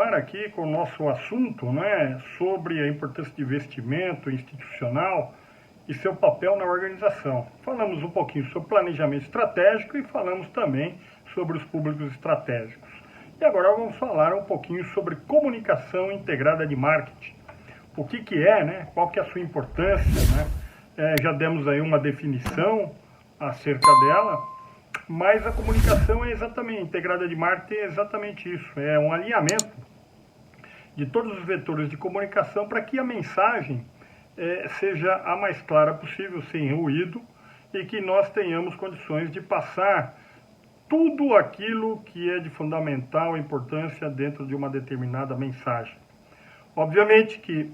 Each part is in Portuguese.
continuar aqui com o nosso assunto, né, sobre a importância de investimento institucional e seu papel na organização. Falamos um pouquinho sobre planejamento estratégico e falamos também sobre os públicos estratégicos. E agora vamos falar um pouquinho sobre comunicação integrada de marketing. O que é, né? Qual que é a sua importância, né? Já demos aí uma definição acerca dela, mas a comunicação é exatamente, integrada de marketing é exatamente isso, é um alinhamento de todos os vetores de comunicação para que a mensagem seja a mais clara possível, sem ruído, e que nós tenhamos condições de passar tudo aquilo que é de fundamental importância dentro de uma determinada mensagem. Obviamente que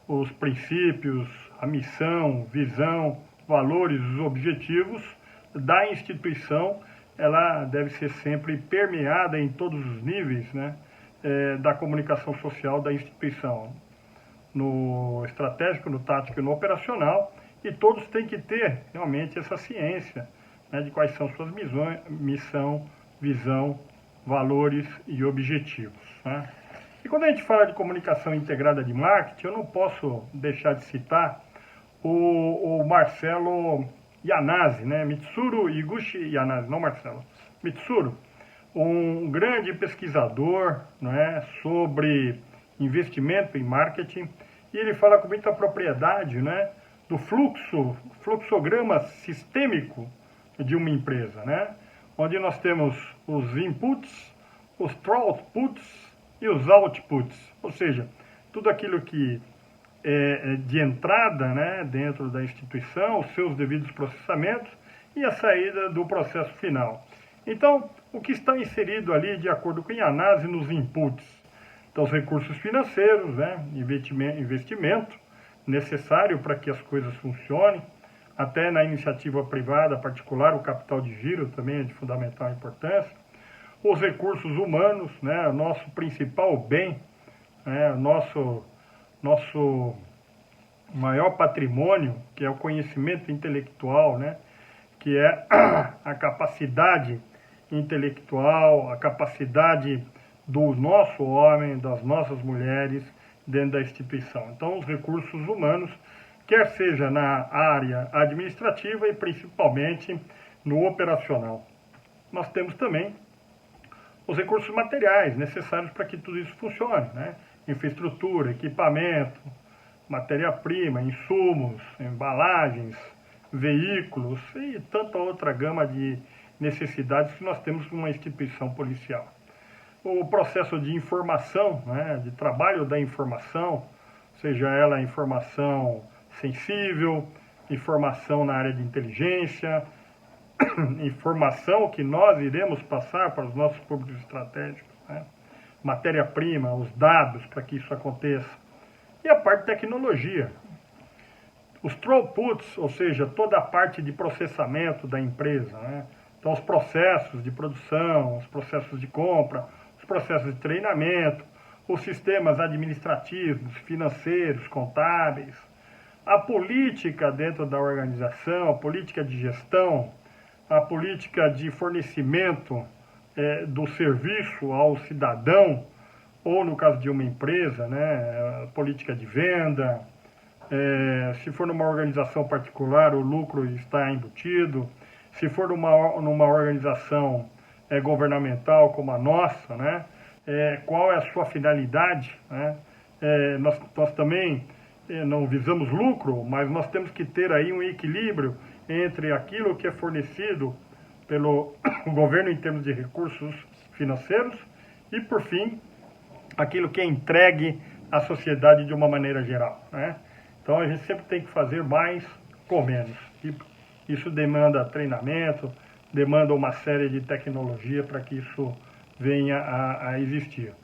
os princípios, a missão, visão, valores, os objetivos da instituição, ela deve ser sempre permeada em todos os níveis, né, da comunicação social da instituição, no estratégico, no tático e no operacional, e todos têm que ter realmente essa ciência, né, de quais são suas missão, visão, valores e objetivos, né? E quando a gente fala de comunicação integrada de marketing, eu não posso deixar de citar o Marcelo Yanase, né? Mitsuru Higuchi Yanase, não Marcelo. Mitsuru, um grande pesquisador, né, sobre investimento em marketing, e ele fala com muita propriedade, né, do fluxograma sistêmico de uma empresa, né, onde nós temos os inputs, os outputs e os outputs, ou seja, tudo aquilo que é de entrada, né, dentro da instituição, os seus devidos processamentos e a saída do processo final. Então, o que está inserido ali, de acordo com a Yanase, nos inputs? Então, os recursos financeiros, né, investimento necessário para que as coisas funcionem, até na iniciativa privada particular, o capital de giro também é de fundamental importância. Os recursos humanos, né, o nosso principal bem, né, nosso maior patrimônio, que é o conhecimento intelectual, né, que é a capacidade intelectual, a capacidade do nosso homem, das nossas mulheres dentro da instituição. Então, os recursos humanos, quer seja na área administrativa e principalmente no operacional. Nós temos também os recursos materiais necessários para que tudo isso funcione, né? Infraestrutura, equipamento, matéria-prima, insumos, embalagens, veículos e tanta outra gama de necessidades que nós temos numa instituição policial. O processo de informação, né, de trabalho da informação, seja ela informação sensível, informação na área de inteligência, informação que nós iremos passar para os nossos públicos estratégicos, né? Matéria-prima, os dados para que isso aconteça. E a parte de tecnologia. Os throughputs, ou seja, toda a parte de processamento da empresa, né? Então, os processos de produção, os processos de compra, os processos de treinamento, os sistemas administrativos, financeiros, contábeis, a política dentro da organização, a política de gestão, a política de fornecimento do serviço ao cidadão, ou no caso de uma empresa, né, a política de venda, se for numa organização particular, o lucro está embutido, se for numa organização governamental como a nossa, né, qual é a sua finalidade, né? Nós também não visamos lucro, mas nós temos que ter aí um equilíbrio entre aquilo que é fornecido pelo governo em termos de recursos financeiros e, por fim, aquilo que é entregue à sociedade de uma maneira geral, né? Então, a gente sempre tem que fazer mais com menos. E isso demanda treinamento, demanda uma série de tecnologia para que isso venha a existir.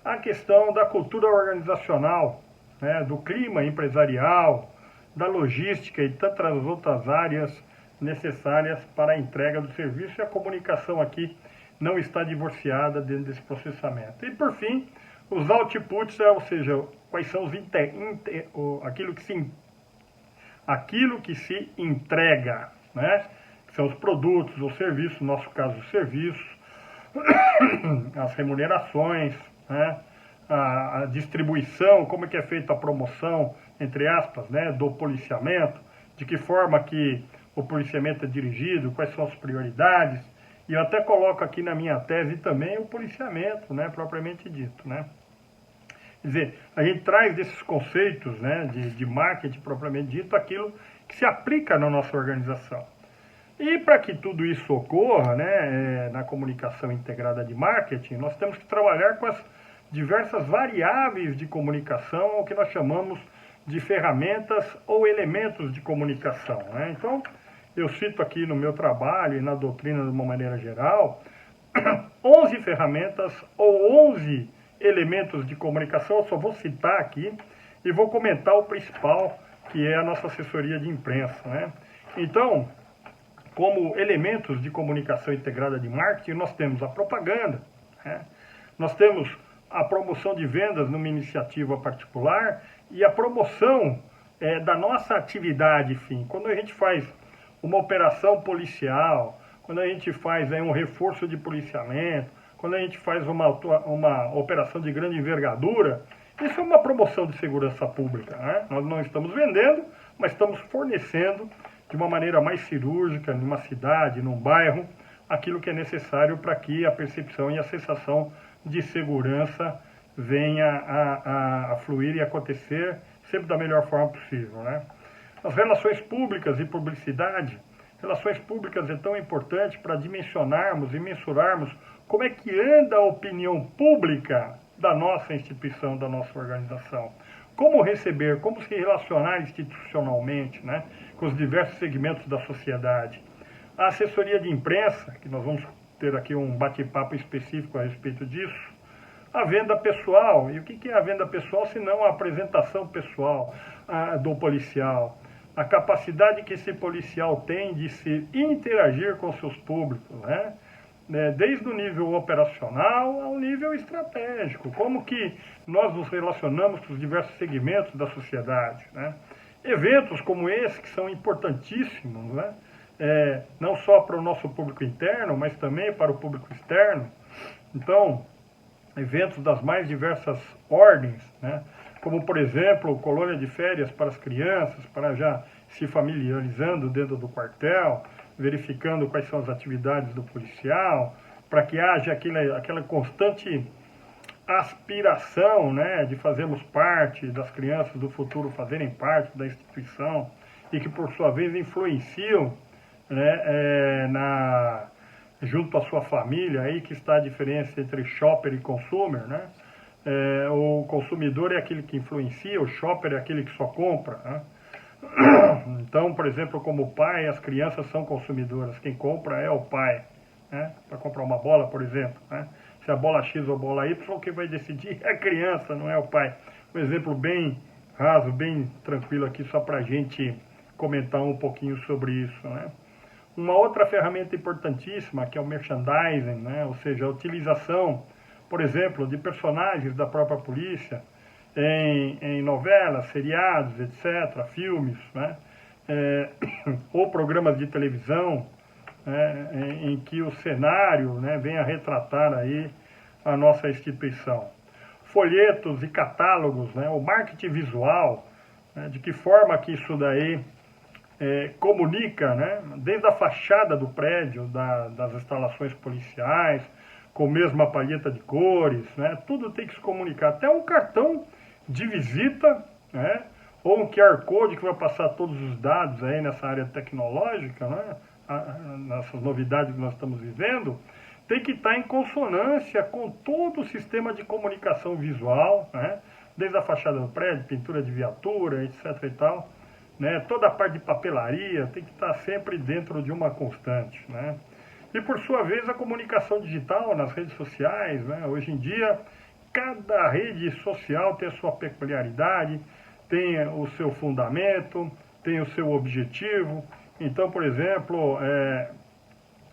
A questão da cultura organizacional, né, do clima empresarial, da logística e tantas outras áreas necessárias para a entrega do serviço, e a comunicação aqui não está divorciada dentro desse processamento. E, por fim, os outputs, ou seja, quais são aquilo que se entrega, né? Que são os produtos ou serviços, no nosso caso, os serviços, as remunerações, né? A distribuição, como é que é feita a promoção, entre aspas, né, do policiamento, de que forma que o policiamento é dirigido, quais são as prioridades, e eu até coloco aqui na minha tese também o policiamento, né, propriamente dito, né. Quer dizer, a gente traz desses conceitos, né, de marketing propriamente dito, aquilo que se aplica na nossa organização. E para que tudo isso ocorra, né, na comunicação integrada de marketing, nós temos que trabalhar com as diversas variáveis de comunicação, o que nós chamamos de ferramentas ou elementos de comunicação, né? Então, eu cito aqui no meu trabalho e na doutrina de uma maneira geral, 11 ferramentas ou 11 elementos de comunicação, eu só vou citar aqui e vou comentar o principal, que é a nossa assessoria de imprensa, né? Então, como elementos de comunicação integrada de marketing, nós temos a propaganda, né? Nós temos a promoção de vendas numa iniciativa particular e a promoção da nossa atividade, enfim. Quando a gente faz uma operação policial, quando a gente faz um reforço de policiamento, quando a gente faz uma operação de grande envergadura, isso é uma promoção de segurança pública, né? Nós não estamos vendendo, mas estamos fornecendo de uma maneira mais cirúrgica, numa cidade, num bairro, aquilo que é necessário para que a percepção e a sensação de segurança venha a fluir e acontecer sempre da melhor forma possível, né? As relações públicas e publicidade. Relações públicas é tão importante para dimensionarmos e mensurarmos como é que anda a opinião pública da nossa instituição, da nossa organização. Como receber, como se relacionar institucionalmente, né, com os diversos segmentos da sociedade. A assessoria de imprensa, que nós vamos ter aqui um bate-papo específico a respeito disso. A venda pessoal. E o que é a venda pessoal, senão a apresentação pessoal do policial? A capacidade que esse policial tem de se interagir com seus públicos, né? Desde o nível operacional ao nível estratégico. Como que nós nos relacionamos com os diversos segmentos da sociedade, né? Eventos como esse, que são importantíssimos, né? Não só para o nosso público interno, mas também para o público externo. Então, eventos das mais diversas ordens, né? Como, por exemplo, colônia de férias para as crianças, para já se familiarizando dentro do quartel, verificando quais são as atividades do policial, para que haja aquela constante aspiração, né, de fazermos parte, das crianças do futuro fazerem parte da instituição, e que, por sua vez, influenciam, né, junto à sua família, aí que está a diferença entre shopper e consumer, né? O consumidor é aquele que influencia, o shopper é aquele que só compra, né? Então, por exemplo, como pai, as crianças são consumidoras, quem compra é o pai, né? Para comprar uma bola, por exemplo, né? Se a bola X ou a bola Y, quem vai decidir é a criança, não é o pai. Um exemplo bem raso, bem tranquilo aqui, só para a gente comentar um pouquinho sobre isso, né? Uma outra ferramenta importantíssima, que é o merchandising, né? Ou seja, a utilização, por exemplo, de personagens da própria polícia em novelas, seriados, etc., filmes, né? Ou programas de televisão, né? Em que o cenário, né, venha retratar aí a nossa instituição. Folhetos e catálogos, né? O marketing visual, né? De que forma que isso daí comunica, né, desde a fachada do prédio, das instalações policiais, com a mesma palheta de cores, né, tudo tem que se comunicar. Até um cartão de visita, né, ou um QR Code que vai passar todos os dados aí nessa área tecnológica, né, nessas novidades que nós estamos vivendo, tem que estar em consonância com todo o sistema de comunicação visual, né, desde a fachada do prédio, pintura de viatura, etc. e tal. Né, toda a parte de papelaria tem que estar sempre dentro de uma constante, né? E por sua vez a comunicação digital nas redes sociais, né? Hoje em dia cada rede social tem a sua peculiaridade, tem o seu fundamento, tem o seu objetivo. Então, por exemplo,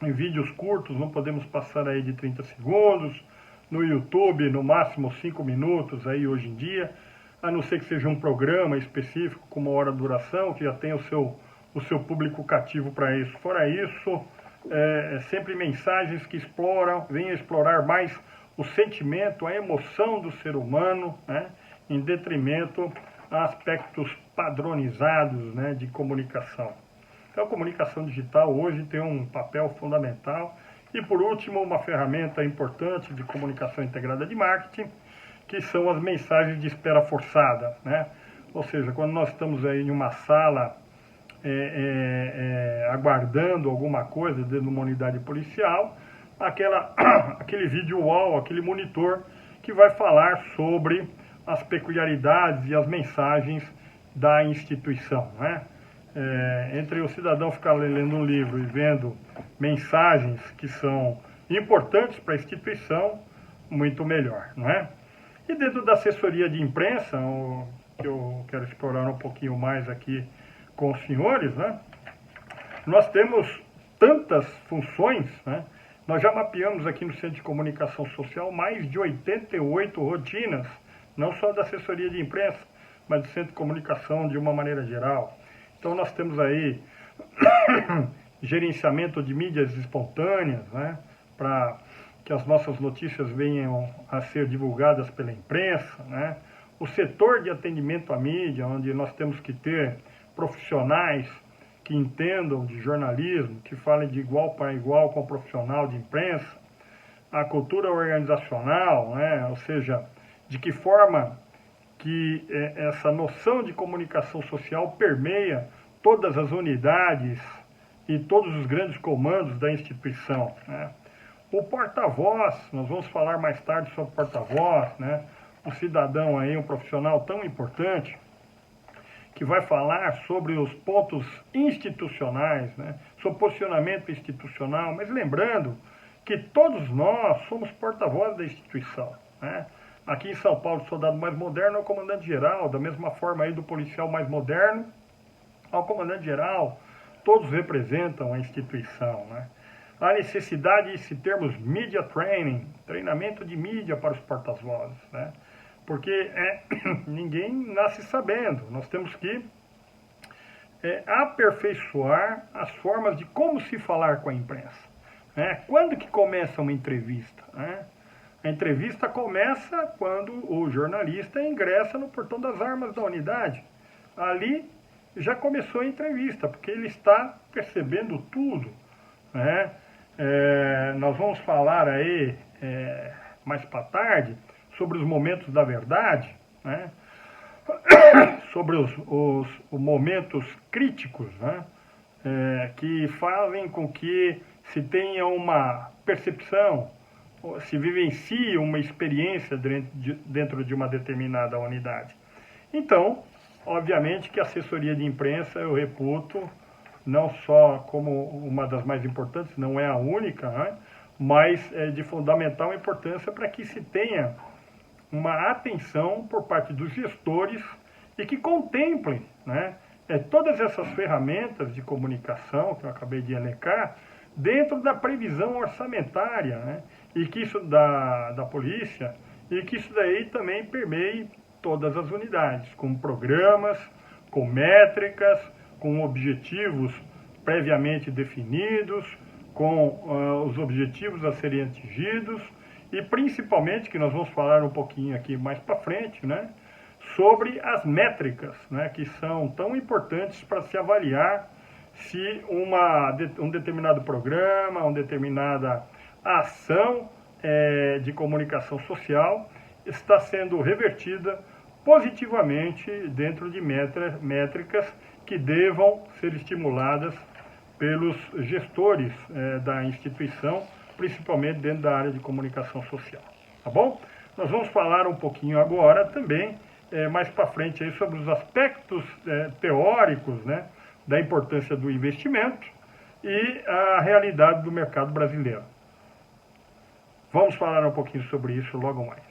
em vídeos curtos não podemos passar aí de 30 segundos, no YouTube no máximo 5 minutos aí hoje em dia, a não ser que seja um programa específico com uma hora de duração, que já tenha o seu público cativo para isso. Fora isso, sempre mensagens que venham explorar mais o sentimento, a emoção do ser humano, né, em detrimento a aspectos padronizados, né, de comunicação. Então, a comunicação digital hoje tem um papel fundamental. E, por último, uma ferramenta importante de comunicação integrada de marketing, que são as mensagens de espera forçada, né? Ou seja, quando nós estamos aí em uma sala aguardando alguma coisa dentro de uma unidade policial, aquele vídeo wall, aquele monitor que vai falar sobre as peculiaridades e as mensagens da instituição, né? Entre o cidadão ficar lendo um livro e vendo mensagens que são importantes para a instituição, muito melhor, não é? E dentro da assessoria de imprensa, que eu quero explorar um pouquinho mais aqui com os senhores, né? Nós temos tantas funções, né? Nós já mapeamos aqui no Centro de Comunicação Social mais de 88 rotinas, não só da assessoria de imprensa, mas do Centro de Comunicação de uma maneira geral. Então nós temos aí gerenciamento de mídias espontâneas, né, para que as nossas notícias venham a ser divulgadas pela imprensa, né? O setor de atendimento à mídia, onde nós temos que ter profissionais que entendam de jornalismo, que falem de igual para igual com o profissional de imprensa, a cultura organizacional, né? Ou seja, de que forma que essa noção de comunicação social permeia todas as unidades e todos os grandes comandos da instituição, né? O porta-voz, nós vamos falar mais tarde sobre porta-voz, né? Um cidadão aí, um profissional tão importante, que vai falar sobre os pontos institucionais, né? Sobre posicionamento institucional, mas lembrando que todos nós somos porta-voz da instituição, né? Aqui em São Paulo, o soldado mais moderno é o comandante-geral, da mesma forma aí do policial mais moderno ao comandante-geral, todos representam a instituição, né? A necessidade de se termos media training, treinamento de mídia para os porta-vozes, né? Porque ninguém nasce sabendo, nós temos que aperfeiçoar as formas de como se falar com a imprensa, né? Quando que começa uma entrevista, né? A entrevista começa quando o jornalista ingressa no portão das armas da unidade. Ali já começou a entrevista, porque ele está percebendo tudo, né? Nós vamos falar aí mais para tarde sobre os momentos da verdade, né? Sobre os momentos críticos, né? Que fazem com que se tenha uma percepção, se vivencie uma experiência dentro de uma determinada unidade. Então, obviamente que a assessoria de imprensa eu reputo não só como uma das mais importantes, não é a única, né? Mas é de fundamental importância para que se tenha uma atenção por parte dos gestores e que contemplem, né, todas essas ferramentas de comunicação que eu acabei de elencar dentro da previsão orçamentária, né, e que isso da polícia, e que isso daí também permeie todas as unidades, com programas, com métricas, com objetivos previamente definidos, com os objetivos a serem atingidos, e principalmente, que nós vamos falar um pouquinho aqui mais para frente, né, sobre as métricas, né, que são tão importantes para se avaliar se um determinado programa, uma determinada ação de comunicação social está sendo revertida positivamente dentro de métricas que devam ser estimuladas pelos gestores da instituição, principalmente dentro da área de comunicação social. Tá bom? Nós vamos falar um pouquinho agora também, mais para frente, aí, sobre os aspectos teóricos, né, da importância do investimento e a realidade do mercado brasileiro. Vamos falar um pouquinho sobre isso logo mais.